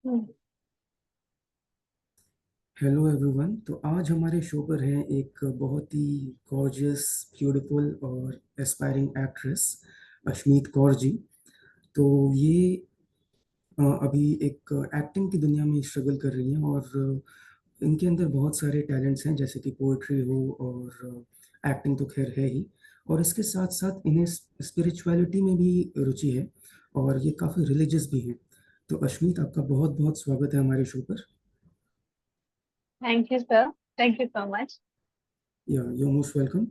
हम्म। Hello everyone. तो आज हमारे शो पर है एक बहुत ही गॉर्जियस, ब्यूटीफुल और एस्पायरिंग एक्ट्रेस अश्मीत कौर जी। तो ये अभी एक एक्टिंग की दुनिया में स्ट्रगल कर रही हैं और इनके अंदर बहुत सारे टैलेंट्स हैं, जैसे कि पोइट्री हो और एक्टिंग तो खैर है ही। और इसके साथ साथ इन्हें स्पिरिचुअलिटी में भी रुचि है और ये काफ़ी रिलीजियस भी हैं। तो अश्मीत, आपका बहुत बहुत स्वागत है हमारे शो पर। Thank you sir. Thank you so much. या यू मोस्ट वेलकम।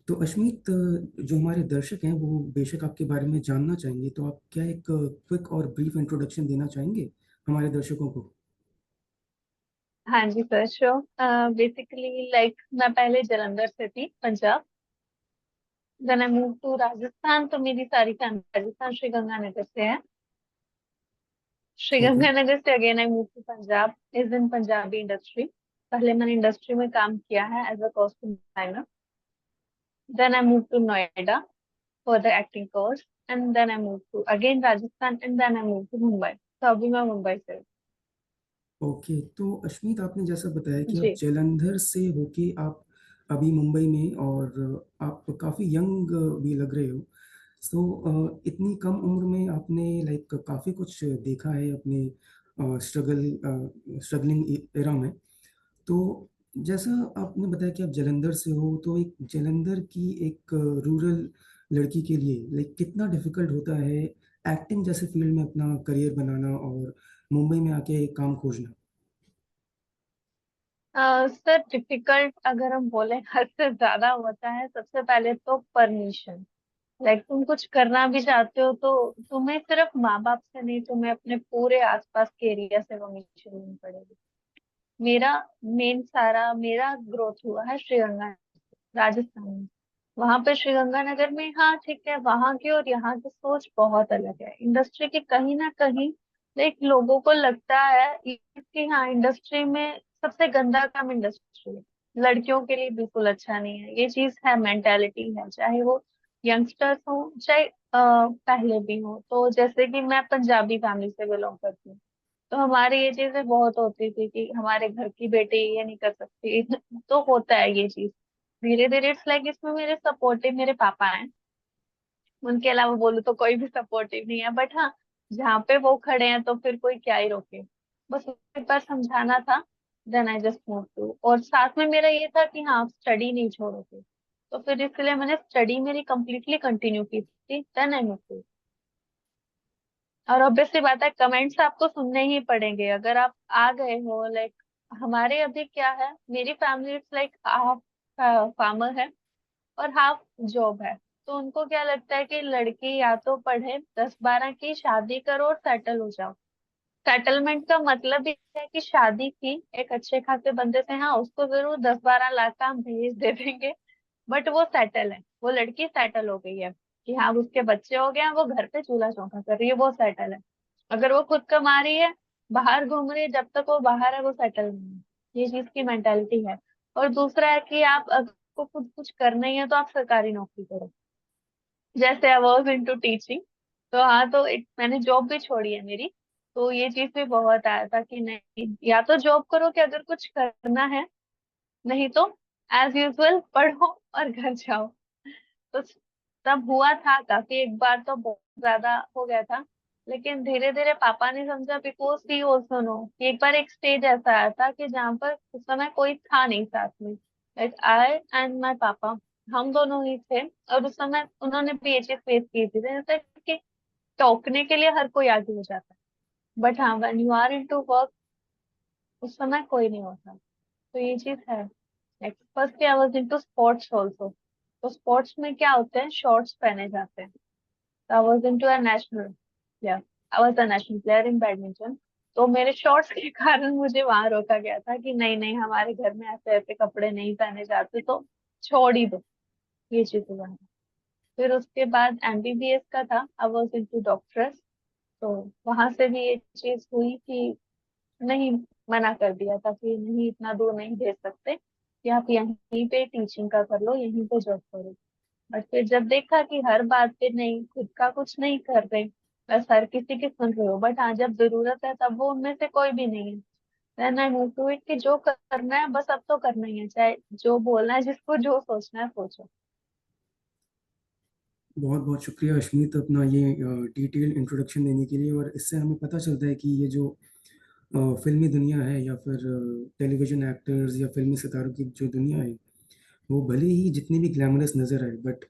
तो अश्मीत, जो हमारे दर्शक हैं वो बेशक आपके बारे में जानना चाहेंगे, तो आप क्या एक क्विक और ब्रीफ इंट्रोडक्शन देना चाहेंगे हमारे दर्शकों को? हाँ जी सर, श्योर। बेसिकली लाइक मैं पहले जलंधर से थी, Punjab. Then I move to Rajasthan, तो मेरी सारी फैमिली राजस्थान श्री गंगानगर से है। श्री ठीक है। गंगानगर से again I move to Punjab, is in Punjabi industry. पहले मैंने इंडस्ट्री में काम किया है as a costume designer. Then I move to Noida for the acting course, and then I move to again Rajasthan, and then I move to Mumbai. तो अभी मैं मुंबई से हूँ। ओके, तो अश्मीत, आपने जैसा बताया कि आप जी। जलंधर से होके आप अभी मुंबई में, और आप काफ़ी यंग भी लग रहे हो। तो इतनी कम उम्र में आपने लाइक काफ़ी कुछ देखा है अपने स्ट्रगलिंग एरा में। तो जैसा आपने बताया कि आप जलंधर से हो, तो एक जलंधर की एक रूरल लड़की के लिए लाइक कितना डिफिकल्ट होता है एक्टिंग जैसे फील्ड में अपना करियर बनाना और मुंबई में आके एक काम खोजना? सर, डिफिकल्ट अगर हम बोले हद से ज्यादा होता है। सबसे पहले तो परमिशन। लाइक तुम कुछ करना भी चाहते हो तो तुम्हें सिर्फ माँ बाप से नहीं, तुम्हें अपने पूरे आसपास के एरिया से परमिशन लेनी पड़ेगी। मेरा मेन सारा मेरा ग्रोथ हुआ है श्रीगंगा, राजस्थान में। वहां पे श्रीगंगानगर में, हाँ ठीक है, वहां की और यहाँ की सोच बहुत अलग है इंडस्ट्री की, कहीं ना कहीं। लाइक लोगों को लगता है कि हाँ, इंडस्ट्री में सबसे गंदा काम इंडस्ट्री है, लड़कियों के लिए बिल्कुल अच्छा नहीं है। ये चीज है, मेंटेलिटी है, चाहे वो यंगस्टर्स हो, चाहे पहले भी हो। तो जैसे कि मैं पंजाबी फैमिली से बिलोंग करती हूँ, तो हमारे ये चीजें बहुत होती थी कि हमारे घर की बेटी ये नहीं कर सकती। तो होता है ये चीज। धीरे धीरे इट्स लाइक इसमें मेरे सपोर्टिव मेरे पापा हैं। उनके अलावा बोलूँ तो कोई भी सपोर्टिव नहीं है, बट हाँ, जहाँ पे वो खड़े हैं तो फिर कोई क्या ही रोके। बस एक बार समझाना था। Then I just move to, और साथ में मेरा ये था कि हाँ, आप स्टडी नहीं छोड़ोगे। तो फिर इसलिए मैंने स्टडी मेरी कंप्लीटली कंटिन्यू की थी। Then I move to. और ऑब्वियसली बात है, कमेंट्स आपको सुनने ही पड़ेंगे अगर आप आ गए हो। लाइक हमारे अभी क्या है, मेरी family it's like half farmer है और हाफ जॉब है। तो उनको क्या लगता है कि लड़की या तो पढ़े, 10-12 की शादी करो और सेटल हो जाओ। सेटलमेंट का मतलब ये है कि शादी की एक अच्छे खासे बंदे से, हाँ, उसको जरूर 10-12 लाख का हम भेज दे देंगे, बट वो सेटल है, वो लड़की सेटल हो गई है। कि हाँ, उसके बच्चे हो गए हैं, वो घर पे चूल्हा चौका कर रही है, वो सेटल है। अगर वो खुद कमा रही है, बाहर घूम रही है, जब तक वो बाहर है वो सेटल नहीं है। ये चीज की मेंटेलिटी है। और दूसरा है कि आप अगर को खुद कुछ करना ही है तो आप सरकारी नौकरी करो। जैसे I was into teaching, तो हाँ, तो एक मैंने जॉब भी छोड़ी है मेरी। तो ये चीज भी बहुत आया था कि नहीं, या तो जॉब करो कि अगर कुछ करना है, नहीं तो एज यूजुअल पढ़ो और घर जाओ। तो तब हुआ था काफी, एक बार तो बहुत ज्यादा हो गया था। लेकिन धीरे धीरे पापा ने समझा, बिकॉज ही ऑल्सो नो कि एक बार एक स्टेज ऐसा आया था कि जहाँ पर उस समय कोई था नहीं साथ में। लाइक आई एंड माई पापा, हम दोनों ही थे। और उस समय उन्होंने भी ये चीज फेस की थी, जैसे कि टोकने के लिए हर कोई आगे हो जाता है, बट हाँ, when you are into work, उस समय कोई नहीं होता। तो ये चीज है। Like first I was into sports also. तो स्पोर्ट्स में क्या होते हैं, शॉर्ट्स पहने जाते हैं। तो I was into a national player, I was a national player in badminton. तो मेरे शॉर्ट्स के कारण मुझे वहां रोका गया था कि नहीं नहीं, हमारे घर में ऐसे ऐसे कपड़े नहीं पहने जाते, तो छोड़ ही दो। ये चीज हुआ है। फिर उसके बाद एमबीबीएस का था, आई वाज इनटू डॉक्टर्स। तो वहां से भी ये चीज हुई कि नहीं, मना कर दिया था कि नहीं, इतना दूर नहीं भेज सकते, कि आप यहीं पे टीचिंग का कर लो, यहीं पे जॉब करो। बट फिर जब देखा कि हर बात पे नहीं, खुद का कुछ नहीं कर रहे, बस हर किसी की सुन रहे हो, बट हाँ जब जरूरत है तब वो उनमें से कोई भी नहीं है। Then I move to it कि जो करना है बस अब तो करना ही है, चाहे जो बोलना है, जिसको जो सोचना है सोचो। बहुत बहुत शुक्रिया अश्मीत अपना ये डिटेल इंट्रोडक्शन देने के लिए। और इससे हमें पता चलता है कि ये जो फिल्मी दुनिया है या फिर टेलीविजन एक्टर्स या फिल्मी सितारों की जो दुनिया है, वो भले ही जितनी भी ग्लैमरस नज़र आए, बट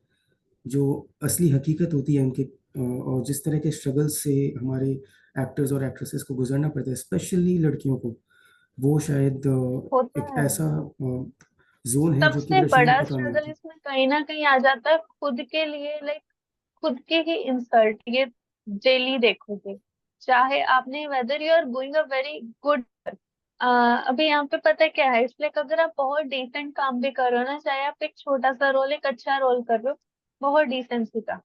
जो असली हकीकत होती है उनके और जिस तरह के स्ट्रगल से हमारे एक्टर्स और एक्ट्रेसेस को गुजरना पड़ता है, स्पेशली लड़कियों को, वो शायद होता एक है। ऐसा जोन है जो कि सबसे बड़े शायद बड़ा पता नहीं स्ट्रगल होता। इसमें कहीं ना कहीं आ जाता है खुद के लिए, लाइक खुद की ही इंसल्ट ये डेली देखोगे। चाहे आपने whether you are going a very good, अभी यहाँ पे पता है क्या है, इसलिए कि अगर आप बहुत डिसेंट काम भी कर रहे हो ना, चाहे आप एक छोटा सा रोल, एक अच्छा रोल कर रहे हो बहुत डिसेंसी का,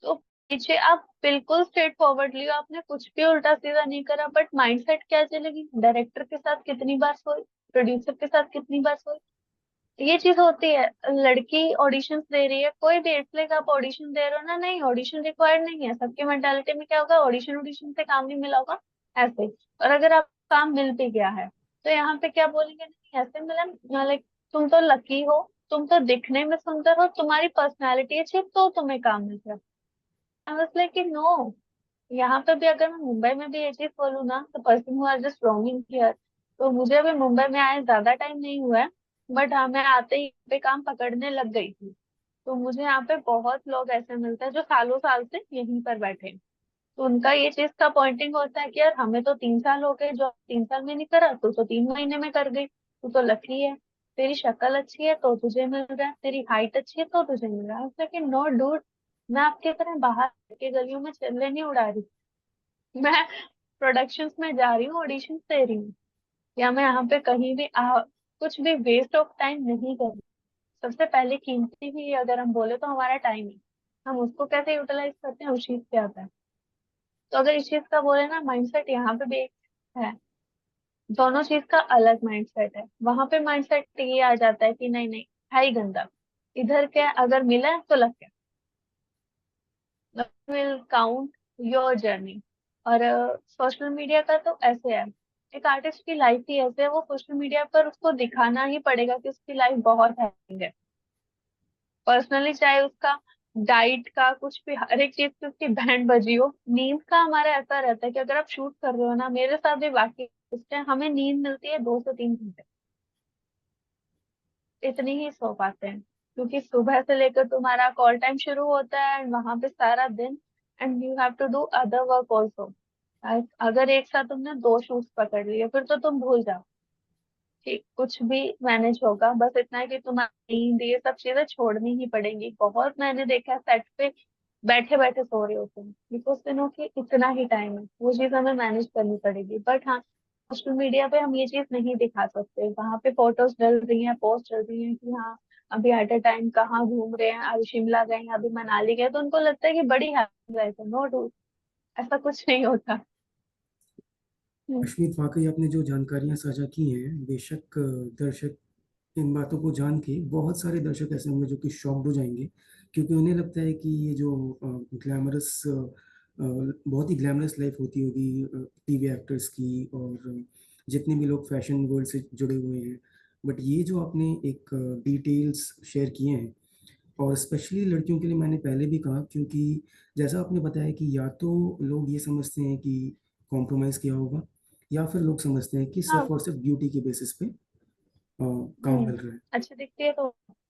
तो पीछे आप बिल्कुल स्ट्रेट फॉरवर्डली हो, आपने कुछ भी उल्टा सीधा नहीं करा, बट माइंडसेट क्या चलेगी, डायरेक्टर के साथ कितनी बार सोई, प्रोड्यूसर के साथ कितनी बार सोई। ये चीज होती है। लड़की ऑडिशंस दे रही है, कोई भी, इसलिए कि आप ऑडिशन दे रहे हो ना, नहीं ऑडिशन रिक्वायर्ड नहीं है, सबकी मेंटालिटी में क्या होगा, ऑडिशन ऑडिशन से काम नहीं मिला होगा, ऐसे। और अगर आप काम मिल भी गया है तो यहाँ पे क्या बोलेंगे, नहीं ऐसे मिला, लाइक तुम तो लकी हो, तुम तो दिखने में सुंदर हो, तुम्हारी पर्सनैलिटी अच्छी तो तुम्हें काम मिल रहा है। I was like no. यहाँ पे भी अगर मैं मुंबई में भी ये चीज बोलूँ ना, तो person who are just roaming here, तो मुझे अभी मुंबई में आए ज्यादा टाइम नहीं हुआ है, बट हाँ मैं आते ही यहाँ पे काम पकड़ने लग गई थी। तो मुझे यहाँ पे बहुत लोग ऐसे मिलते हैं जो सालों साल से यहीं पर बैठे हैं। तो उनका ये चीज का पॉइंटिंग होता है कि यार हमें तो 3 साल हो गए, जो 3 साल में नहीं करा तो 3 महीने में कर गई, तू तो लकी है, तेरी शक्ल अच्छी है तो तुझे मिल रहा है, तेरी हाइट अच्छी है तो तुझे मिल रहा है। लेकिन नो डूड, मैं आपकी तरह बाहर के गलियों में चले नहीं उड़ा रही, मैं प्रोडक्शंस में जा रही हूँ, ऑडिशन दे रही हूँ, या मैं यहाँ पे कहीं भी कुछ भी वेस्ट ऑफ टाइम नहीं कर रही। सबसे पहले कीमती भी अगर हम बोले तो हमारा टाइम है, हम उसको कैसे यूटिलाइज करते हैं उस चीज पे आता है। तो अगर इस चीज का बोले ना, माइंडसेट यहाँ पे भी एक है, दोनों चीज का अलग माइंडसेट है। वहां पे माइंडसेट ये आ जाता है कि नहीं नहीं, है ही गंदा, इधर क्या अगर मिला है तो लग गया, विल काउंट योर जर्नी। और सोशल मीडिया का तो ऐसे है, एक आर्टिस्ट की लाइफ ही ऐसे है, वो सोशल मीडिया पर उसको दिखाना ही पड़ेगा कि उसकी लाइफ बहुत हैप्पी है। पर्सनली चाहे उसका डाइट का कुछ भी, हर एक चीज की उसकी बैंड बजी हो, नींद का हमारा ऐसा रहता है कि अगर आप शूट कर रहे हो ना, मेरे साथ भी बाकी उस टाइम हमें नींद मिलती है 2 से 3 घंटे, इतनी ही सो पाते हैं, क्योंकि सुबह से लेकर तुम्हारा कॉल टाइम शुरू होता है एंड वहां पे सारा दिन, and you have to do other work also. अगर एक साथ तुमने 2 शूट्स पकड़ लिए फिर तो तुम भूल जाओ कि कुछ भी मैनेज होगा, बस इतना है कि तुम्हारी नींद ये सब चीजें छोड़नी ही पड़ेंगी। बहुत मैंने देखा है सेट पे बैठे बैठे सो रहे होते हैं, बिकॉज दिनों की इतना ही टाइम है, वो चीज हमें मैनेज करनी पड़ेगी। बट हाँ, सोशल मीडिया पे हम ये चीज नहीं दिखा सकते, वहां पे फोटोज डल रही हैं, पोस्ट चल रही हैं कि हाँ अभी एट अ टाइम कहाँ घूम रहे हैं, अभी शिमला गए हैं, अभी मनाली गए, तो उनको लगता है कि बड़ी हैप्पी लाइफ है। नो डू, ऐसा कुछ नहीं होता। हम्म। अश्मीत, वाकई आपने जो जानकारियां साझा की हैं, बेशक दर्शक इन बातों को जान के, बहुत सारे दर्शक ऐसे होंगे जो कि शॉक्ड हो जाएंगे, क्योंकि उन्हें लगता है कि ये जो ग्लैमरस बहुत ही ग्लैमरस लाइफ होती होगी टीवी एक्टर्स की, और जितने भी लोग फैशन वर्ल्ड से जुड़े हुए हैं। बट ये जो आपने एक डिटेल्स शेयर किए हैं, और स्पेशली लड़कियों के लिए मैंने पहले भी कहा, क्योंकि जैसा आपने बताया कि या तो लोग ये समझते हैं कि कॉम्प्रोमाइज़ किया होगा, या फिर लोग समझते हैं कि हाँ। सिर्फ और सिर्फ ब्यूटी के बेसिस पे काम मिल रहा है। अच्छी दिखती है तो।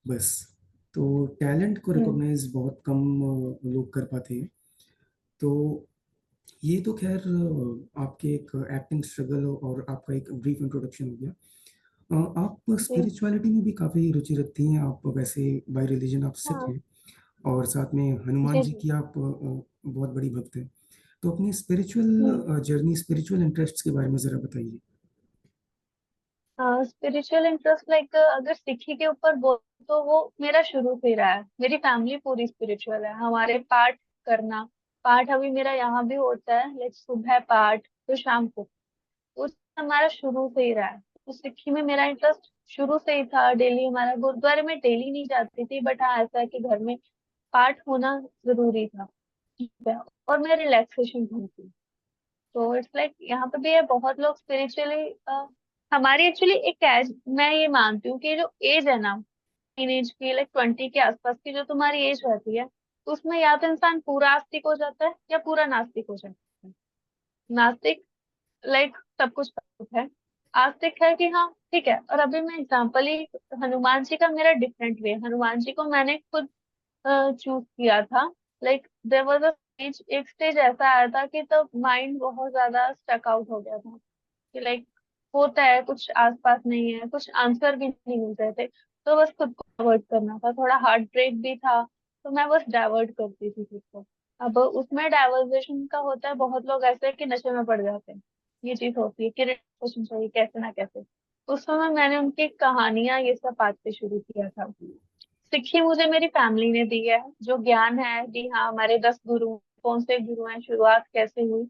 बस, तो टैलेंट को हम्म। रिकॉग्नाइज बहुत कम लोग कर पाते हैं। तो ये तो खैर आपके एक एक्टिंग स्ट्रगल और आपका एक ब्रीफ इंट्रोडक्शन हो गया। आप जी। स्पिरिचुअलिटी में भी काफ़ी रुचि रखती हैं, आप वैसे बाय रिलीजन आप सिख हाँ। हैं, और साथ में हनुमान जी जी जी। की आप बहुत बड़ी भक्त हैं। तो अपनी हम्म। स्पिरिचुअल जर्नी, स्पिरिचुअल इंटरेस्ट के बारे में ज़रा बताइए। स्पिरिचुअल इंटरेस्ट लाइक अगर सिक्खी के ऊपर बोल तो वो मेरा शुरू से ही रहा है, मेरी फैमिली पूरी स्पिरिचुअल है, हमारे पाठ करना, पाठ अभी मेरा यहाँ भी होता है, लाइक सुबह पाठ तो शाम को, उस हमारा शुरू से ही रहा है। तो सिक्खी में मेरा इंटरेस्ट शुरू से ही था, डेली हमारा गुरुद्वारे में डेली नहीं जाती थी, बट हाँ ऐसा है कि घर में पाठ होना जरूरी था। और मैं रिलैक्सेशन ढूंढती हूँ। तो इट्स लाइक यहाँ पे भी है, बहुत लोग स्पिरिचुअली, हमारी एक्चुअली एक एज, मैं ये मानती हूँ कि जो एज है ना, टीनेज की, लाइक 20 के आसपास की जो तुम्हारी एज रहती है, उसमें या तो इंसान पूरा आस्तिक हो जाता है या पूरा नास्तिक हो जाता है। नास्तिक लाइक सब कुछ गलत है, आस्तिक है कि हाँ ठीक है। और अभी मैं एग्जांपल ही, हनुमान जी का मेरा डिफरेंट वे, हनुमान जी को मैंने खुद चूज किया था। Like there was a stage, एक स्टेज ऐसा आया था कि तब माइंड बहुत ज्यादा स्टक आउट हो गया था, कि लाइक होता है कुछ आसपास नहीं है, कुछ आंसर भी नहीं मिल रहे थे, तो बस खुद को अवॉइड करना था, थोड़ा हार्ट ब्रेक भी था, तो मैं बस डाइवर्ट करती थी खुद को। अब उसमें डाइवर्जेशन का होता है, बहुत लोग ऐसे हैं कि नशे में पड़ जाते हैं, ये चीज होती है कि रिलेशनशिप चाहिए कैसे ना कैसे। उस समय मैंने उनकी कहानियां ये सब बातें शुरू किया था। सिक्खी मुझे मेरी फैमिली ने दी है, जो ज्ञान है कि हाँ हमारे 10 गुरु, कौन से गुरु हैं, शुरुआत कैसे हुई,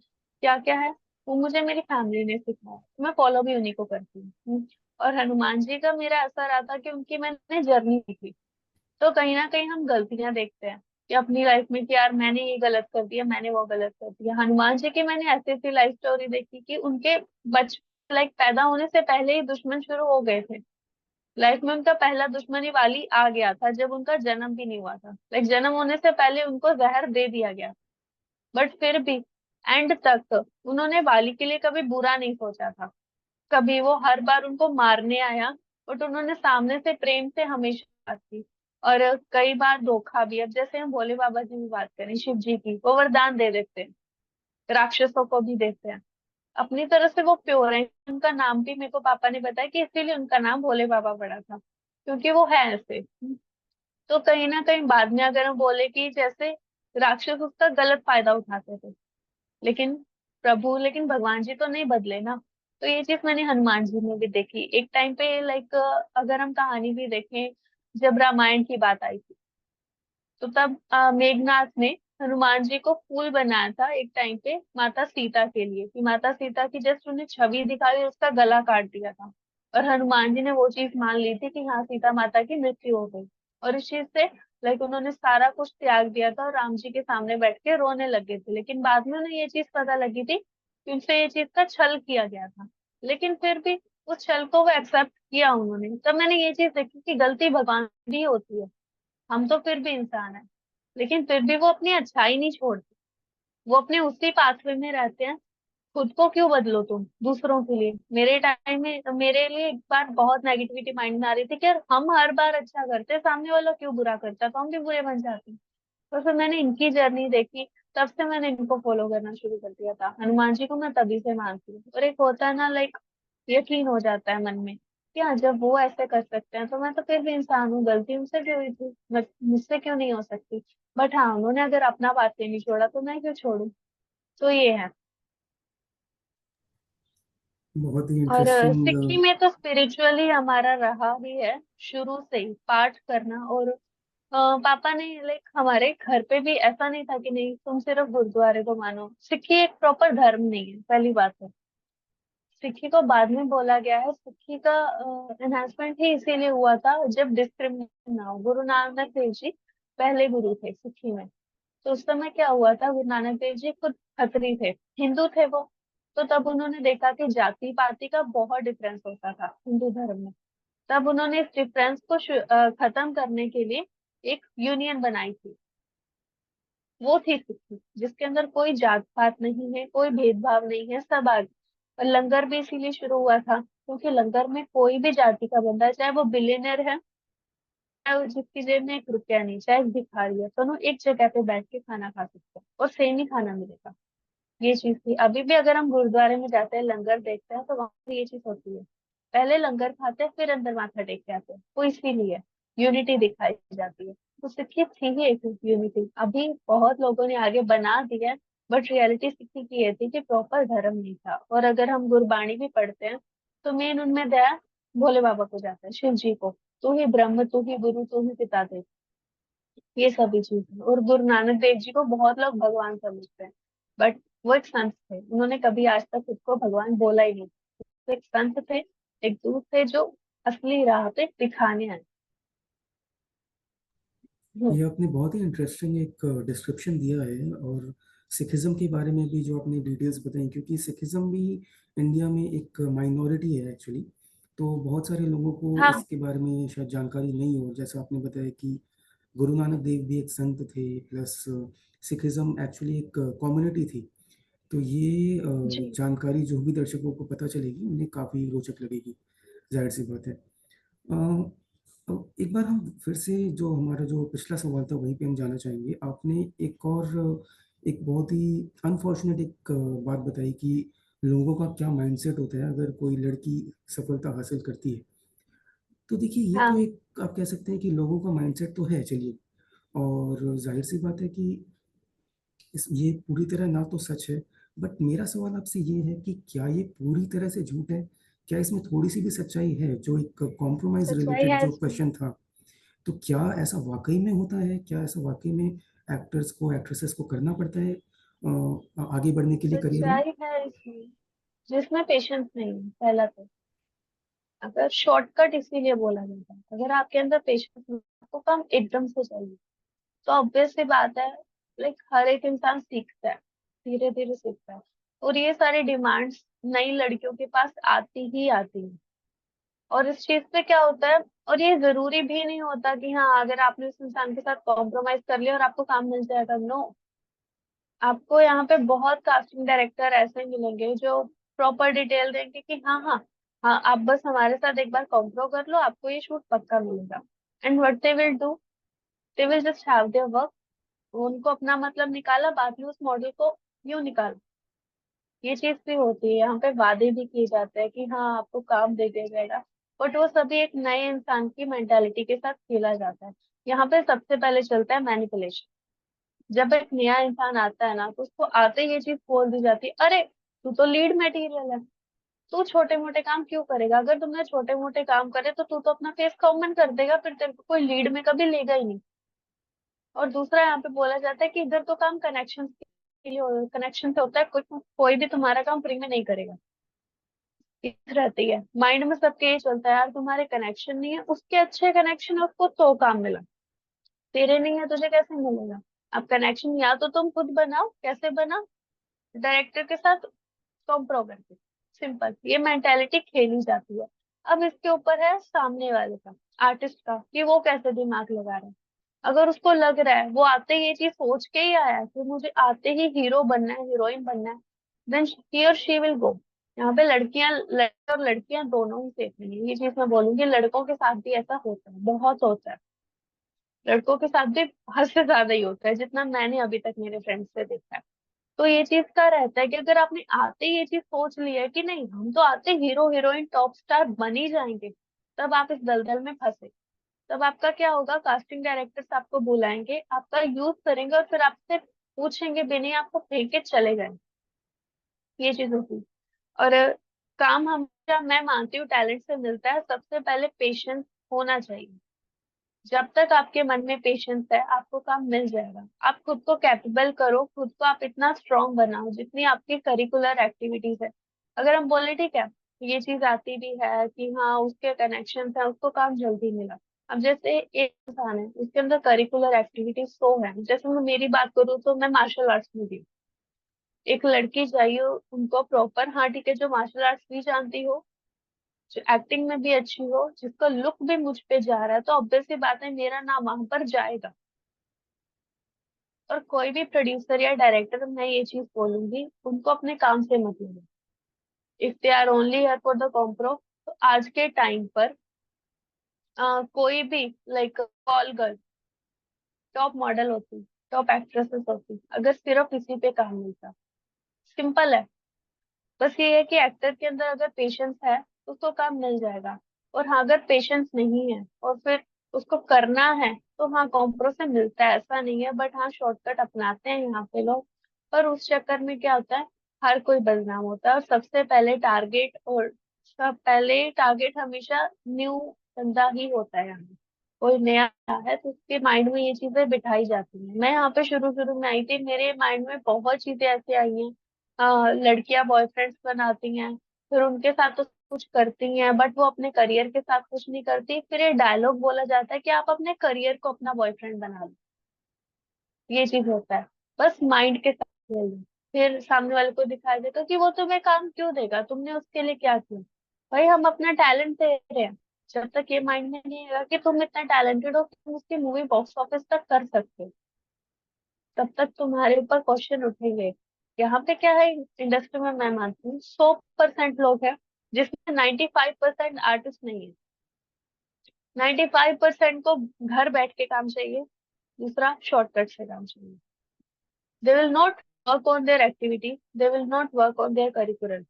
क्या क्या है, वो मुझे मेरी फैमिली ने सिखाया, तो मैं फॉलो भी उन्हीं को करती हूँ। और हनुमान जी का मेरा ऐसा रहा था कि उनकी मैंने जर्नी देखी, तो कहीं ना कहीं हम गलतियां देखते हैं कि अपनी लाइफ में कि यार मैंने ये गलत कर दिया, मैंने वो गलत कर दिया। हनुमान जी की मैंने ऐसी ऐसी लाइफ स्टोरी देखी कि उनके बच लाइक पैदा होने से पहले ही दुश्मन शुरू हो गए थे। लाइफ में उनका पहला दुश्मनी वाली आ गया था जब उनका जन्म भी नहीं हुआ था, लाइक जन्म होने से पहले उनको जहर दे दिया गया। बट फिर भी एंड तक उन्होंने वाली के लिए कभी बुरा नहीं सोचा था। कभी वो हर बार उनको मारने आया, बट उन्होंने सामने से प्रेम से हमेशा बात की। और कई बार धोखा भी, अब जैसे हम भोले बाबा जी की बात करें, शिव जी की, वो वरदान दे देते हैं, राक्षसों को भी देते हैं। अपनी तरह से वो प्योर है, उनका नाम भी मेरे को पापा ने बताया कि इसीलिए उनका नाम भोले बाबा पड़ा था, क्योंकि वो है ऐसे। तो कहीं ना कहीं बाद में अगर हम बोले कि जैसे राक्षस उसका गलत फायदा उठाते थे, लेकिन लेकिन भगवान जी तो नहीं बदले ना। तो ये चीज मैंने हनुमान जी में भी देखी एक टाइम पे, लाइक अगर हम कहानी भी देखें, जब रामायण की बात आई थी, तो तब मेघनाथ ने हनुमान जी को फूल बनाया था एक टाइम पे माता सीता के लिए, कि माता सीता की जस्ट उन्हें छवि दिखाई, उसका गला काट दिया था। और हनुमान जी ने वो चीज मान ली थी कि हाँ सीता माता की मृत्यु हो गई। और इस चीज से लाइक उन्होंने सारा कुछ त्याग दिया था और राम जी के सामने बैठ के रोने लगे थे। लेकिन बाद में उन्हें ये चीज पता लगी थी कि उनसे ये चीज का छल किया गया था, लेकिन फिर भी उस छल को वो एक्सेप्ट किया उन्होंने। तब मैंने ये चीज देखी कि गलती भगवान की होती है, हम तो फिर भी इंसान है, लेकिन फिर भी वो अपनी अच्छाई नहीं छोड़ते, वो अपने उसी पाथवे में रहते हैं। खुद को क्यों बदलो तुम दूसरों के लिए। मेरे टाइम में मेरे लिए एक बार बहुत नेगेटिविटी माइंड में आ रही थी कि यार हम हर बार अच्छा करते हैं, सामने वाला क्यों बुरा करता है, तो हम भी बुरे बन जाते हैं। तो फिर मैंने इनकी जर्नी देखी, तब से मैंने इनको फॉलो करना शुरू कर दिया था। हनुमान जी को मैं तभी से मानती हूँ। और एक होता है ना लाइक, यकीन हो जाता है मन में कि हाँ जब वो ऐसे कर सकते हैं तो मैं तो फिर भी इंसान हूँ, गलती उनसे भी हुई थी, मुझसे क्यों नहीं हो सकती। बट हाँ उन्होंने अगर अपना बात नहीं छोड़ा तो मैं क्यों छोड़ू। तो ये है। बहुत ही और इंटरेस्टिंग। सिक्की में तो स्पिरिचुअली हमारा रहा ही है शुरू से ही, पाठ करना। और पापा ने लाइक हमारे घर पे भी ऐसा नहीं था कि नहीं तुम सिर्फ गुरुद्वारे को मानो। सिक्खी एक प्रॉपर धर्म नहीं है, पहली बात है। सिक्खी को बाद में बोला गया है, सिक्खी का एनहांसमेंट ही इसीलिए हुआ था जब डिस्क्रिमिनेशन ना हो। गुरु नानक देव जी पहले गुरु थे सिक्खी में। तो उस समय क्या हुआ था, गुरु नानक देव जी खुद खत्री थे, हिंदू थे वो। तो तब उन्होंने देखा कि जाति पाति का बहुत डिफरेंस होता था हिंदू धर्म में। तब उन्होंने इस डिफरेंस को खत्म करने के लिए एक यूनियन बनाई थी, वो थी सिक्खी, जिसके अंदर कोई जात पात नहीं है, कोई भेदभाव नहीं है, सब आगे। और लंगर भी इसीलिए शुरू हुआ था क्योंकि लंगर में कोई भी जाति का बंदा है, चाहे वो बिलियनर है, चाहे जिसकी जेब में 1 रुपया नहीं, चाहे भिखारी है, दोनों एक जगह पे बैठ के खाना खा सकते हैं और सेम ही खाना मिलेगा। ये चीज थी। अभी भी अगर हम गुरुद्वारे में जाते हैं, लंगर देखते हैं, तो वहां पे ये चीज होती है, पहले लंगर खाते हैं फिर अंदर माथा टेक के आते हैं, वो इसीलिए यूनिटी दिखाई जाती है। तो सिक्खी थी ही एक यूनिटी, अभी बहुत लोगों ने आगे बना दिया है, बट रियलिटी सिक्खी की ये थी कि प्रॉपर धर्म नहीं था। और अगर हम गुरबाणी भी पढ़ते हैं, तो मेन उनमें दया भोले बाबा को जाता है, शिव जी को, तू ही ब्रह्म, तू ही गुरु, तू ही पिता दे, ये सभी चीजें। और गुरु नानक देव जी को बहुत लोग भगवान समझते हैं, बट वो एक संत थे, उन्होंने कभी आज तक खुद को भगवान बोला ही नहीं। वो एक संत थे, एक दूत थे जो असली राह पे दिखाने आए। ये आपने बहुत ही इंटरेस्टिंग एक डिस्क्रिप्शन दिया है, और सिखिज्म के बारे में भी जो आपने डिटेल्स बताई, क्योंकि सिखिज्म भी इंडिया में एक माइनॉरिटी है एक्चुअली। तो बहुत सारे लोगों को हाँ इसके बारे में शायद जानकारी नहीं हो, जैसा आपने बताया कि गुरु नानक देव भी एक संत थे, प्लस सिखिज्म एक्चुअली एक कम्युनिटी थी। तो ये जी। जानकारी जो भी दर्शकों को पता चलेगी उन्हें काफ़ी रोचक लगेगी, जाहिर सी बात है। एक बार हम फिर से जो हमारा जो पिछला सवाल था वहीं पे हम जाना चाहेंगे। आपने एक और एक बहुत ही अनफॉर्चुनेट एक बात बताई कि लोगों का क्या माइंडसेट होता है अगर कोई लड़की सफलता हासिल करती है। तो देखिए, ये तो हाँ एक आप कह सकते हैं कि लोगों का माइंडसेट तो है, चलिए। और जाहिर सी बात है कि ये पूरी तरह ना तो सच है, बट मेरा सवाल आपसे ये है कि क्या ये पूरी तरह से झूठ है? क्या इसमें थोड़ी सी भी सच्चाई है? जो एक कॉम्प्रोमाइज सच्चाई रिलेटेड है जो इसमें। क्वेश्चन था, तो क्या ऐसा वाकई में होता है? क्या ऐसा वाकई में एक्टर्स को, एक्ट्रेसेस को करना पड़ता है आगे बढ़ने के लिए करियर में? सच्चाई है इसमें, जिसमें पेशेंस नहीं है पहला तो। अगर शॉर्टकट इसीलिए बोला जाता है, अगर आपके अंदर पेशेंस नहीं है, आपको काम एकदम से चाहिए, तो ऑब्वियस सी बात है, लाइक हर एक इंसान सीखता है, धीरे धीरे सीखता है। और ये सारी डिमांड्स नई लड़कियों के पास आती ही आती है। और इस चीज से क्या होता है, और ये जरूरी भी नहीं होता कि हाँ अगर आपने उस इंसान के साथ कॉम्प्रोमाइज कर लिया और आपको काम मिल जाएगा, नो। आपको यहाँ पे बहुत कास्टिंग डायरेक्टर ऐसे मिलेंगे जो प्रॉपर डिटेल देंगे कि हाँ हाँ हाँ, आप बस हमारे साथ एक बार कॉम्प्रो कर लो, आपको ये शूट पक्का मिलेगा। And what they will do, they will just have their work. उनको अपना मतलब निकाला, बाद में उस मॉडल को यूं निकाला। ये चीज भी होती है, यहाँ पे वादे भी किए जाते हैं कि हाँ आपको काम दे दिया जाएगा, बट वो सभी एक नए इंसान की मेंटालिटी के साथ खेला जाता है। यहाँ पे सबसे पहले चलता है मैनिपुलेशन। जब एक नया इंसान आता है ना, तो उसको आते ही ये चीज बोल दी जाती है, अरे तू तो लीड मटेरियल है, तू छोटे मोटे काम क्यों करेगा? अगर तुमने छोटे मोटे काम करे तो तू तो अपना फेस कॉमन कर देगा, फिर तेरे को कोई लीड में कभी लेगा ही नहीं। और दूसरा यहाँ पे बोला जाता है कि इधर तो काम कनेक्शन के लिए, कनेक्शन से होता है, कोई कोई भी तुम्हारा काम फ्री में नहीं करेगा। चीज रहती है माइंड में सबके, ये चलता है यार तुम्हारे कनेक्शन नहीं है, उसके अच्छे कनेक्शन है, उसको तो काम मिला, तेरे नहीं है तुझे कैसे मिलेगा? अब कनेक्शन या तो तुम खुद बनाओ, कैसे बनाओ? डायरेक्टर के साथ कॉम्प्रो करके। सिंपल, ये मेंटेलिटी खेली जाती है। अब इसके ऊपर है सामने वाले का, आर्टिस्ट का, कि वो कैसे दिमाग लगा रहा है। अगर उसको लग रहा है, वो आते ही ये चीज सोच के ही आया है कि मुझे आते ही हीरो बनना है, हीरोइन बनना है, देन ही और शी विल गो। यहाँ पे लड़कियां, लड़के और लड़कियां दोनों ही सेफ नहीं है, ये चीज मैं बोलूंगी। लड़कों के साथ भी ऐसा होता है, बहुत होता है। लड़कों के साथ भी हद से ज्यादा ही होता है, जितना मैंने अभी तक मेरे फ्रेंड्स से देखा है। तो ये चीज का रहता है कि अगर आपने आते ही ये चीज सोच लिया है कि नहीं हम तो आते हीरो हीरोइन टॉप स्टार बन ही जाएंगे, तब आप इस दलदल में फंसे। तब आपका क्या होगा, कास्टिंग डायरेक्टर्स आपको बुलाएंगे, आपका यूज करेंगे और फिर आपसे पूछेंगे भी नहीं, आपको फेंक के चले गए। ये चीज होती है। और काम हमेशा मैं मानती हूँ टैलेंट से मिलता है, सबसे पहले पेशेंस होना चाहिए। जब तक आपके मन में पेशेंस है, आपको काम मिल जाएगा। आप खुद को कैपेबल करो, खुद को आप इतना स्ट्रांग बनाओ जितनी आपकी करिकुलर एक्टिविटीज है। अगर हम बोले ठीक है, ये चीज आती भी है कि हाँ उसके कनेक्शन है, उसको काम जल्दी मिला। अब जैसे एक इंसान है, उसके अंदर करिकुलर एक्टिविटीज तो है, जैसे मैं मेरी बात करूँ तो मैं मार्शल आर्ट्स में भी। एक लड़की चाहिए उनको प्रॉपर, हाँ ठीक है, जो मार्शल आर्ट्स भी जानती हो, जो एक्टिंग में भी अच्छी हो, जिसका लुक भी मुझ पे जा रहा है, तो ऑब्वियस सी बात है मेरा नाम वहां पर जाएगा। और कोई भी प्रोड्यूसर या डायरेक्टर, मैं ये चीज बोलूंगी, उनको अपने काम से मतलब है। If they are only here for the compro, तो आज के टाइम पर कोई भी, like call girl, top model होती, टॉप एक्ट्रेसेस होती, अगर सिर्फ इसी पे काम मिलता। सिंपल है। बस ये है कि एक्टर के अंदर अगर पेशेंस है तो उसको काम मिल जाएगा। और हाँ अगर पेशेंस नहीं है और फिर उसको करना है, तो हाँ कॉम्प्रो से मिलता है, ऐसा नहीं है, बट हाँ शॉर्टकट अपनाते हैं यहाँ पे लोग। पर उस चक्कर में क्या होता है, हर कोई बदनाम होता है। और सबसे पहले टारगेट, और सब पहले टारगेट हमेशा न्यू बंदा ही होता है यहाँ। कोई नया आता है तो उसके माइंड में ये चीजें बिठाई जाती हैं। मैं यहाँ पे शुरू शुरू में आई थी, मेरे माइंड में बहुत चीजें ऐसी आई हैं। लड़कियां बॉयफ्रेंड्स बनाती हैं, फिर उनके साथ तो कुछ करती हैं बट वो अपने करियर के साथ कुछ नहीं करती, फिर ये डायलॉग बोला जाता है कि आप अपने करियर को अपना बॉयफ्रेंड बना लो। ये चीज होता है, बस माइंड के साथ खेल लो। फिर सामने वाले को दिखाई देगा कि वो तुम्हें काम क्यों देगा, तुमने उसके लिए क्या किया। भाई हम अपना टैलेंट दे रहे हैं, जब तक ये माइंड में नहीं आएगा कि तुम इतना टैलेंटेड हो कि तुम उसकी मूवी बॉक्स ऑफिस तक कर सकते हो, तब तक तुम्हारे ऊपर क्वेश्चन उठेंगे। यहाँ पे क्या है, इंडस्ट्री में मैं मानती हूँ 100% लोग हैं जिसमें 95% आर्टिस्ट नहीं है। 95% को घर बैठ के काम चाहिए, दूसरा शॉर्टकट से काम चाहिए। They will not work on their activity, they will not work on their curricular.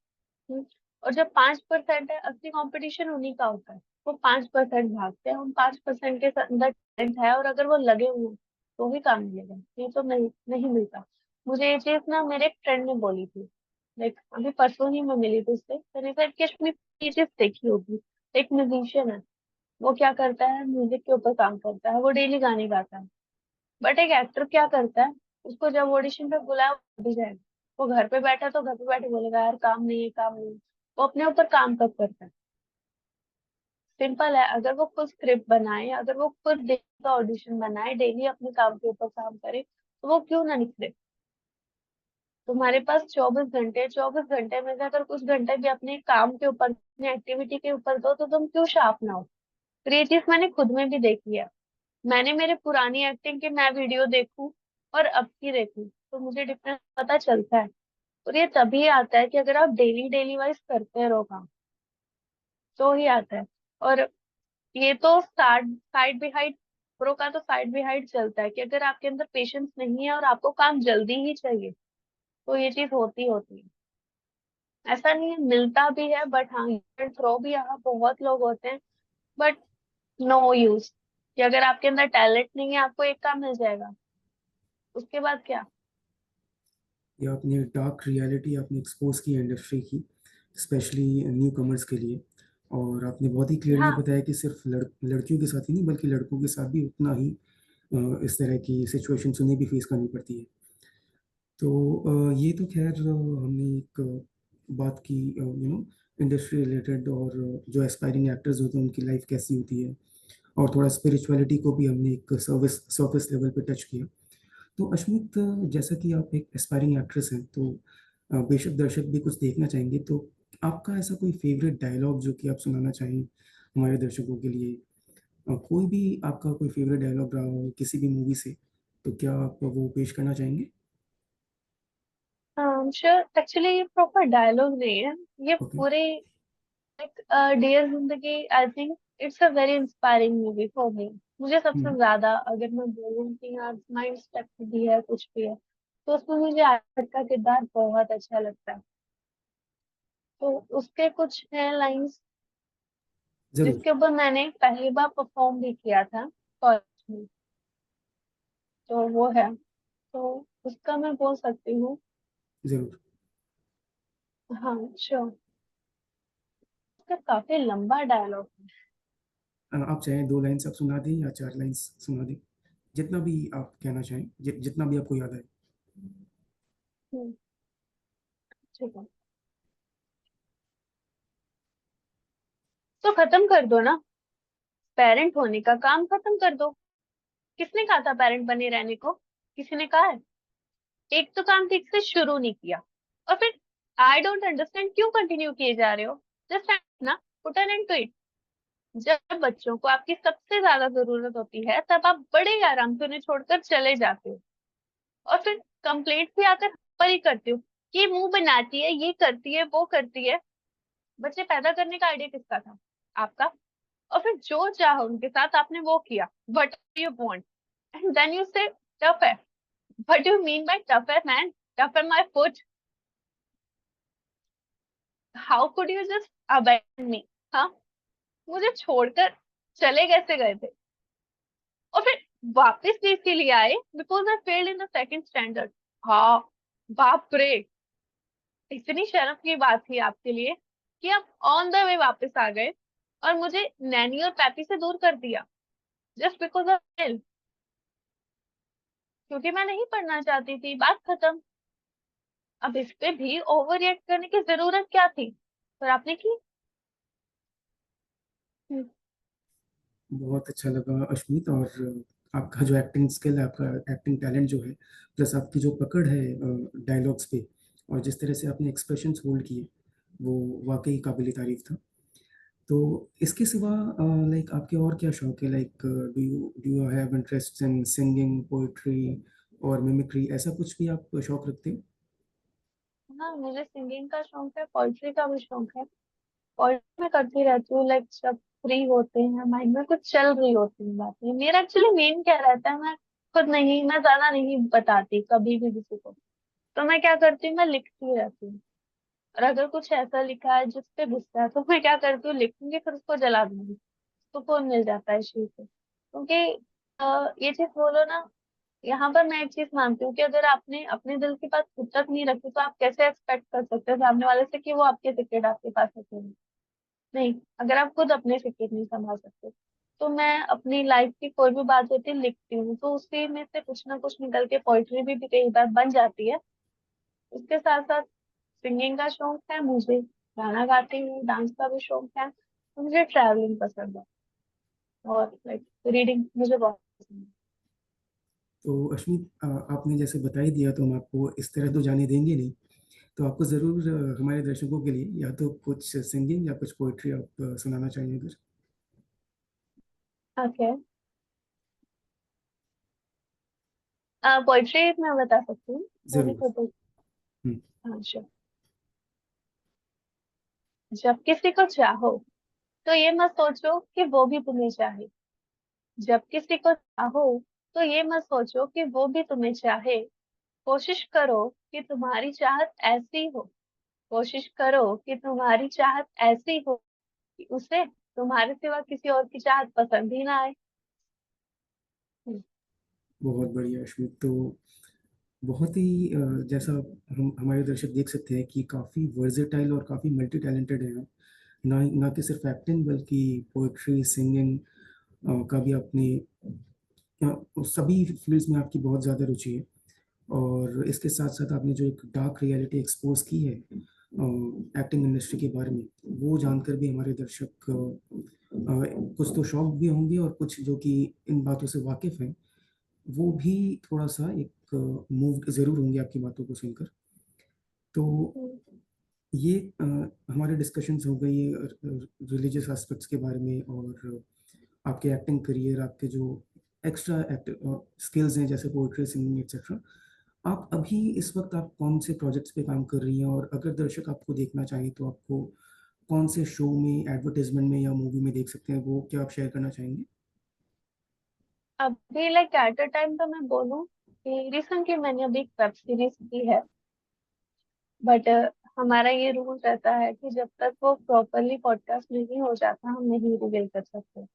और जो 5% है, असली कंपटीशन उन्हीं का होता है। वो 5% भागते हैं, उन 5% के अंदर टैलेंट है और अगर वो लगे हुए हैं, तो ही काम मिलेगा, नहीं तो नहीं नहीं मिलता। मुझे ये चीज ना मेरे एक फ्रेंड ने बोली थी, लाइक अभी परसों ही मैं मिली थी उससे, मैंने कहा कि अपनी ये चीज देखी होगी। एक म्यूजिशियन है, वो क्या करता है, म्यूजिक के ऊपर काम करता है, वो डेली गाने गाता है। बट एक एक्टर क्या करता है, उसको जब ऑडिशन पे बुलाया वो भी जाएगा। वो घर पे बैठा है तो घर पे बैठे बोलेगा यार काम नहीं है, काम नहीं है। वो अपने ऊपर काम कब करता है? सिंपल है, अगर वो खुद स्क्रिप्ट बनाए, अगर वो खुद डेली का ऑडिशन बनाए, डेली अपने काम के ऊपर काम करे, तो वो क्यों ना निखरे। तुम्हारे पास 24 घंटे, 24 घंटे में से अगर कुछ घंटे भी अपने काम के ऊपर, अपनी एक्टिविटी के ऊपर दो, तो तुम क्यों शार्प ना हो। तो ये चीज मैंने खुद में भी देखी है। मैंने मेरे पुरानी एक्टिंग के मैं वीडियो देखूं और अब की देखूं, तो मुझे डिफरेंस पता चलता है। और ये तभी आता है कि अगर आप डेली डेली वाइज करते रहो काम, तो ही आता है। और ये तो साइड साइड बाई प्रो का तो साइड बाई साइड चलता है कि अगर आपके अंदर पेशेंस नहीं है और आपको काम जल्दी ही चाहिए, तो ये चीज होती होती है। ऐसा नहीं है, मिलता भी है, बट हाँ थ्रो भी यहाँ बहुत लोग होते हैं। बट नो यूज, कि अगर आपके अंदर टैलेंट नहीं है, आपको एक काम मिल जाएगा, उसके बाद क्या। ये आपने डार्क रियलिटी आपने एक्सपोज की इंडस्ट्री की, स्पेशली न्यू कमर्स के लिए। और आपने बहुत ही क्लियरली हाँ। बताया कि सिर्फ लड़कियों के साथ ही नहीं बल्कि लड़कों के साथ भी उतना ही इस तरह की सिचुएशंस उन्हें भी फेस करनी पड़ती है। तो ये तो खैर हमने एक बात की इंडस्ट्री रिलेटेड, और जो एस्पायरिंग एक्टर्स होते हैं उनकी लाइफ कैसी होती है, और थोड़ा स्पिरिचुअलिटी को भी हमने एक सर्विस लेवल पे टच किया। तो अश्मित, जैसा कि आप एक एस्पायरिंग एक्ट्रेस हैं, तो बेशक दर्शक भी कुछ देखना चाहेंगे, तो आपका ऐसा कोई फेवरेट डायलॉग जो कि आप सुनाना चाहें हमारे दर्शकों के लिए, कोई भी आपका कोई फेवरेट डायलॉग रहा हो किसी भी मूवी से, तो क्या आप वो पेश करना चाहेंगे? श्योर, एक्चुअली ये प्रॉपर डायलॉग नहीं है, ये ओके। पूरे एक डियर जिंदगी, I think it's a very inspiring movie for me. मुझे सबसे ज्यादा अगर मैं बोलूँ कि हाँ माइंड स्टेप भी है, कुछ भी है, तो उसमें मुझे आलिया भट्ट का किरदार बहुत अच्छा लगता है। तो उसके कुछ है लाइंस जरूर। जिसके ऊपर मैंने पहली बार परफॉर्म भी किया था कॉलेज में, तो वो है, तो उसका मैं बोल सकती हूँ। जरूर। हाँ श्योर, उसका काफी लंबा डायलॉग है। आप चाहें 2 लाइन्स आप सुना दें या 4 लाइन्स सुना दें, जितना भी आप कहना चाहें, जितना भी आपको याद आए। हम्म, ठीक है। तो खत्म कर दो ना, पेरेंट होने का काम खत्म कर दो। किसने कहा था पेरेंट बने रहने को? किसी ने कहा है? एक तो काम ठीक से शुरू नहीं किया, और फिर आई डोंट अंडरस्टैंड क्यों कंटिन्यू किए जा रहे हो। जस्ट ना, put an end to it. जब बच्चों को आपकी सबसे ज्यादा जरूरत होती है, तब आप बड़े ही आराम से उन्हें छोड़कर चले जाते हो, और फिर कंप्लेंट भी आकर पर ही करते हो कि ये मुंह बनाती है, ये करती है, वो करती है। बच्चे पैदा करने का आइडिया किसका था? आपका। और फिर जो चाहा उनके साथ आपने वो किया, what you want, and then you say tough है। What do you mean by tough है मैन? टफ है my foot? How could you just abandon me? हाँ, मुझे छोड़कर चले कैसे गए थे? और फिर वापस भी इसीलिए आए because I failed in the second standard. हाँ, बाप रे, इतनी शर्म की बात थी आपके लिए कि आप ऑन द वे वापस आ गए और मुझे नैनी और पैपी से दूर कर दिया, जस्ट बिकॉज ऑफ फेल। क्योंकि मैं नहीं पढ़ना चाहती थी, बात खत्म। अब इस पे भी ओवर रिएक्ट करने की जरूरत क्या थी? पर आपने की? हम्म। बहुत अच्छा लगा अश्मित। और आपका जो एक्टिंग स्किल है, आपका एक्टिंग टैलेंट जो है, प्लस आपकी जो पकड़ है डायलॉग्स पे, और जिस तरह से आपने एक्सप्रेशंस होल्ड किए, वो वाकई काबिल तारीफ था। तो इसके सिवा लाइक आपके और क्या शौक है? Like do you have interest in singing, poetry और मिमिक्री? ऐसा कुछ भी आप शौक रखते हो? हाँ, मुझे सिंगिंग का शौक है, पोइट्री का भी शौक है। पोइट्री मैं करती रहती हूँ, लाइक जब फ्री होते हैं, माइंड में कुछ चल रही होती है बातें। मेरा एक्चुअली मेन क्या रहता है, मैं खुद नहीं, मैं ज्यादा नहीं बताती कभी भी किसी को। तो मैं क्या करती हूँ, मैं लिखती रहती हूँ। और अगर कुछ ऐसा लिखा है जिसपे गुस्सा है, तो मैं क्या करती हूँ, लिखूंगी फिर उसको जला दूंगी। सुकून मिल जाता है इस चीज से, क्योंकि ये चीज बोलो ना, यहाँ पर मैं एक चीज मानती हूँ कि अगर आपने अपने दिल की बात खुद तक नहीं रखी, तो आप कैसे एक्सपेक्ट कर सकते हो सामने वाले से कि वो आपके सीक्रेट आपके पास रखेंगे? नहीं, अगर आप खुद अपने सीक्रेट नहीं संभाल सकते। तो मैं अपनी लाइफ की कोई भी बात होती है लिखती हूँ, तो उसी में से कुछ ना कुछ निकल के पोइट्री भी कई बार बन जाती है। उसके साथ साथ सिंगिंग का शौक है मुझे, गाना गाती हूँ, डांस का भी शौक है, तो मुझे ट्रैवलिंग पसंद है, और लाइक रीडिंग मुझे बहुत पसंद है। तो अश्मित, आपने जैसे बता ही दिया, तो हम आपको इस तरह तो जाने देंगे नहीं। तो आपको ज़रूर हमारे दर्शकों के लिए या तो कुछ सिंगिंग या कुछ पोइट्री आप सुनाना चाहिए अगर। ओके। पोइट्री मैं बता सकती हूँ, थोड़ी ज़रूर। छोटी। हम्म। हाँ, sure। जब किसी को चाहो तो ये मत सोचो कि वो भी तुम्हें चाहे। जब किसी को चाहो तो ये मत सोचो कि वो भी तुम्हें चाहे। कोशिश करो कि तुम्हारी चाहत ऐसी हो। कोशिश करो कि तुम्हारी चाहत ऐसी हो कि उसे तुम्हारे सिवा किसी और की चाहत पसंद ही ना आए। हम्म। बहुत बढ़िया अश्मित। तो बहुत ही जैसा हम हमारे दर्शक देख सकते हैं कि काफ़ी वर्सेटाइल और काफ़ी मल्टी टैलेंटेड है आप। ना ना कि सिर्फ एक्टिंग, बल्कि पोइट्री, सिंगिंग का भी अपनी सभी फील्ड्स में आपकी बहुत ज़्यादा रुचि है। और इसके साथ साथ आपने जो एक डार्क रियलिटी एक्सपोज की है एक्टिंग इंडस्ट्री के बारे में, वो जानकर भी हमारे दर्शक कुछ तो शौक भी होंगे, और कुछ जो कि इन बातों से वाकिफ हैं, वो भी थोड़ा सा एक मूव जरूर होंगे आपकी बातों को सुनकर। तो हम्म। ये हमारे डिस्कशंस हो गई रिलीजियस एस्पेक्ट्स के बारे में, और आपके एक्टिंग करियर, आपके जो एक्स्ट्रा स्किल्स हैं जैसे पोइट्री, सिंगिंग एक्सेट्रा। आप अभी इस वक्त आप कौन से प्रोजेक्ट्स पे काम कर रही हैं? और अगर दर्शक आपको देखना चाहें तो आपको कौन से शो में, एडवर्टाइजमेंट में या मूवी में देख सकते हैं? वो क्या आप शेयर करना चाहेंगे? अभी लाइक एट अ टाइम तो मैं बोलूँ कि रिसेंटली मैंने अभी एक वेब सीरीज की है, बट हमारा ये रूल रहता है कि जब तक वो प्रॉपरली पॉडकास्ट नहीं हो जाता, हम नहीं रिवील कर सकते,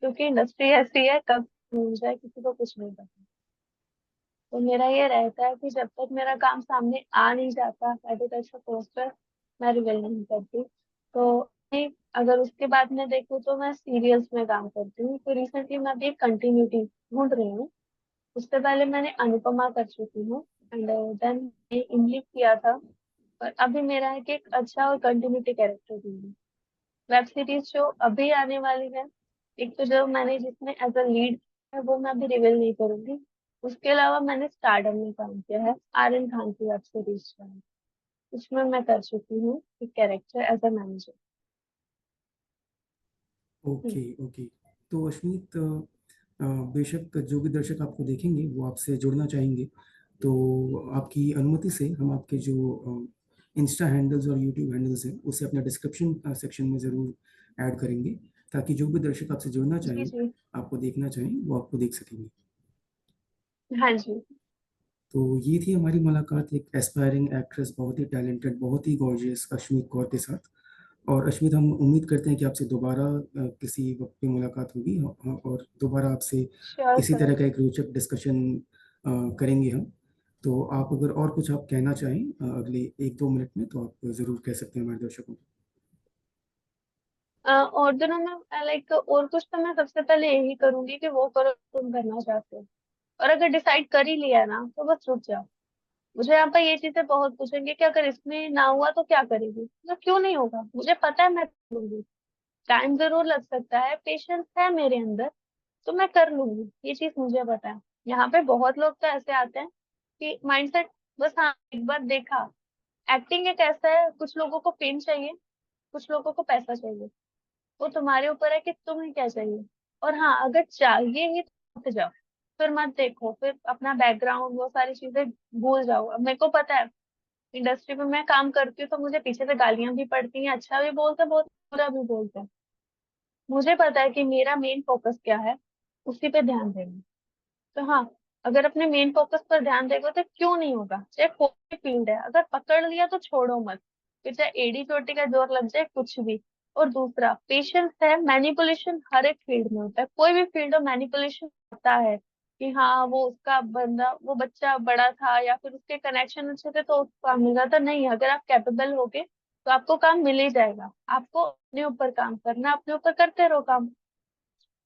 क्योंकि इंडस्ट्री ऐसी है, कब हो जाए किसी को कुछ नहीं पता। तो मेरा ये रहता है कि जब तक मेरा काम सामने आ नहीं जाता एडिटर से पोस्टर, मैं रिवील नहीं करती। तो एक, अगर उसके बाद मैं देखूँ तो मैं सीरियल्स में काम करती हूँ, तो रिसेंटली मैं अभी कंटिन्यूटी ढूंढ रही हूँ। उससे पहले मैंने अनुपमा कर चुकी हूँ, एंड देन इमली किया था। और अभी मेरा है कि एक अच्छा और कंटिन्यूटी कैरेक्टर ढूंढूं। वेब सीरीज जो अभी आने वाली है, एक तो जो मैंने जिसमें एज अ लीड है वो मैं अभी रिवील नहीं करूंगी। उसके अलावा मैंने स्टारडम में काम किया है, आर्यन खान की वेब सीरीज का है। उसमें मैं कर चुकी हूँ एक character as a manager. Okay, okay. तो अश्मीत, बेशक जो भी दर्शक आपको देखेंगे वो आपसे जुड़ना चाहेंगे, तो आपकी अनुमति से हम आपके जो इंस्टा हैंडल्स और यूट्यूब हैंडल्स हैं उसे अपने डिस्क्रिप्शन सेक्शन में ज़रूर ऐड करेंगे, ताकि जो भी दर्शक आपसे जुड़ना जी चाहें, जी। आपको देखना चाहें, वो आपको देख सकेंगे। हाँ जी। तो ये थी हमारी मुलाकात एक एस्पायरिंग एक्ट्रेस, बहुत ही टैलेंटेड, बहुत ही गॉर्जियस अश्मीत कौर के साथ। और अश्मीत, हम उम्मीद करते हैं कि आपसे दोबारा किसी वक्त पे मुलाकात होगी, और दोबारा आपसे श्योर इसी सर। तरह का एक रोचक डिस्कशन करेंगे हम। तो आप अगर और कुछ आप कहना चाहें अगले 1-2 मिनट में, तो आप ज़रूर कह सकते हैं हमारे दर्शकों को। और दिनों में लाइक और कुछ तो मैं सबसे पहले यही करूंगी कि वो करो तुम करना चाहते हो। और अगर डिसाइड कर ही लिया ना, तो बस रुक जाओ। मुझे यहाँ पर ये चीजें बहुत पूछेंगे कि अगर इसमें ना हुआ तो क्या करेगी, तो क्यों नहीं होगा, मुझे पता है मैं कर लूंगी। टाइम जरूर लग सकता है, पेशेंस है मेरे अंदर, तो मैं कर लूंगी, ये चीज मुझे पता है। यहाँ पे बहुत लोग तो ऐसे आते हैं कि माइंडसेट, बस हाँ एक बार देखा। एक्टिंग एक ऐसा है, कुछ लोगों को फेम चाहिए, कुछ लोगों को पैसा चाहिए। वो तुम्हारे ऊपर है कि तुम्हें क्या चाहिए। और हाँ, अगर चाहिए ही तो मत जाओ, फिर मत देखो, फिर अपना बैकग्राउंड वो सारी चीजें भूल जाओ। अब मेरे को पता है, इंडस्ट्री में मैं काम करती हूँ तो मुझे पीछे से गालियां भी पड़ती हैं, अच्छा भी बोलते हैं, बहुत बुरा भी बोलते हैं। मुझे पता है कि मेरा मेन फोकस क्या है, उसी पे ध्यान देना। तो हाँ, अगर अपने मेन फोकस पर ध्यान देगा तो क्यों नहीं होगा, चाहे कोई भी फील्ड है, अगर पकड़ लिया तो छोड़ो मत। फिर चाहे एड़ी चोटी का जोर लग जाए, कुछ भी। और दूसरा, पेशेंस है, मैनिपुलेशन हर एक फील्ड में होता है, कोई भी फील्ड हो मैनिपुलेशन होता है। कि हाँ वो उसका बंदा, वो बच्चा बड़ा था या फिर उसके कनेक्शन अच्छे थे तो उसको काम मिल जाता, नहीं, अगर आप कैपेबल होगे तो आपको काम मिल ही जाएगा। आपको अपने ऊपर काम करना, अपने ऊपर करते रहो काम,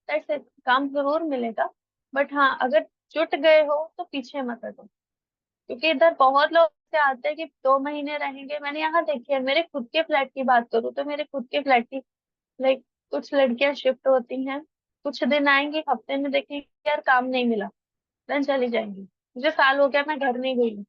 ऐसे काम जरूर मिलेगा। बट हाँ, अगर जुट गए हो तो पीछे मत हटो। क्योंकि इधर बहुत लोग से आते हैं कि 2 महीने रहेंगे, मैंने यहाँ देखी है, मेरे खुद के फ्लैट की बात करूँ तो मेरे खुद के फ्लैट की, लाइक, कुछ लड़कियां शिफ्ट होती हैं, कुछ दिन आएंगी, हफ्ते में देखेंगे यार काम नहीं मिला, देन चली जाएंगी। मुझे साल हो गया मैं घर नहीं गई हूँ।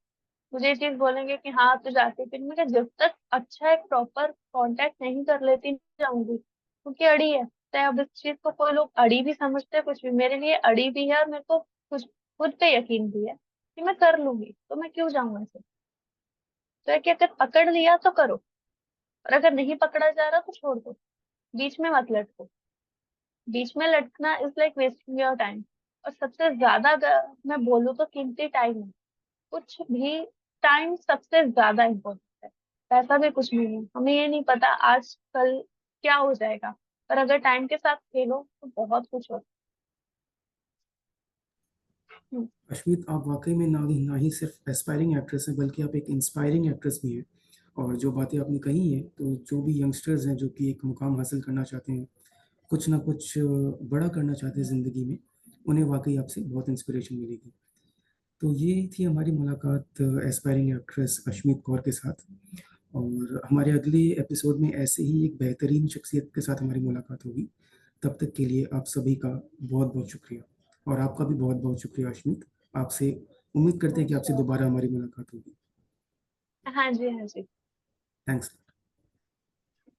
मुझे ये चीज बोलेंगे कि हाँ तू जाती, फिर मैं जब तक अच्छा एक प्रॉपर कांटेक्ट नहीं कर लेती नहीं जाऊंगी, क्योंकि अड़ी है। चाहे अब इस चीज को कोई लोग अड़ी भी समझते हैं, कुछ भी, मेरे लिए अड़ी भी है और मेरे को कुछ खुद पे यकीन भी है कि मैं कर लूंगी, तो मैं क्यों जाऊंगा इसे। तो है कि अगर पकड़ लिया तो करो, और अगर नहीं पकड़ा जा रहा तो छोड़ दो, बीच में मत लटको। बीच में लटकना is like wasting your time. और सबसे ज्यादा अगर मैं बोलूँ तो कीमती टाइम है, कुछ भी, टाइम सबसे ज्यादा इम्पोर्टेंट है। पैसा भी कुछ नहीं है, हमें ये नहीं पता आज कल क्या हो जाएगा, पर अगर टाइम के साथ खेलो तो बहुत कुछ होता है। अश्मित, आप वाकई में ना ही सिर्फ एस्पायरिंग एक्ट्रेस हैं, बल्कि आप एक इंस्पायरिंग एक्ट्रेस भी हैं। और जो बातें आपने कही हैं, तो जो भी यंगस्टर्स हैं जो कि एक मुकाम हासिल करना चाहते हैं, कुछ ना कुछ बड़ा करना चाहते हैं ज़िंदगी में, उन्हें वाकई आपसे बहुत इंस्पिरेशन मिलेगी। तो ये थी हमारी मुलाकात एस्पायरिंग एक्ट्रेस अश्मित कौर के साथ। और हमारे अगले एपिसोड में ऐसे ही एक बेहतरीन शख्सियत के साथ हमारी मुलाकात होगी। तब तक के लिए आप सभी का बहुत बहुत शुक्रिया। और आपका भी बहुत बहुत शुक्रिया अश्मित। आपसे उम्मीद करते हैं कि आपसे अच्छा। दोबारा हमारी मुलाकात होगी। हाँ जी, हाँ जी। थैंक्स।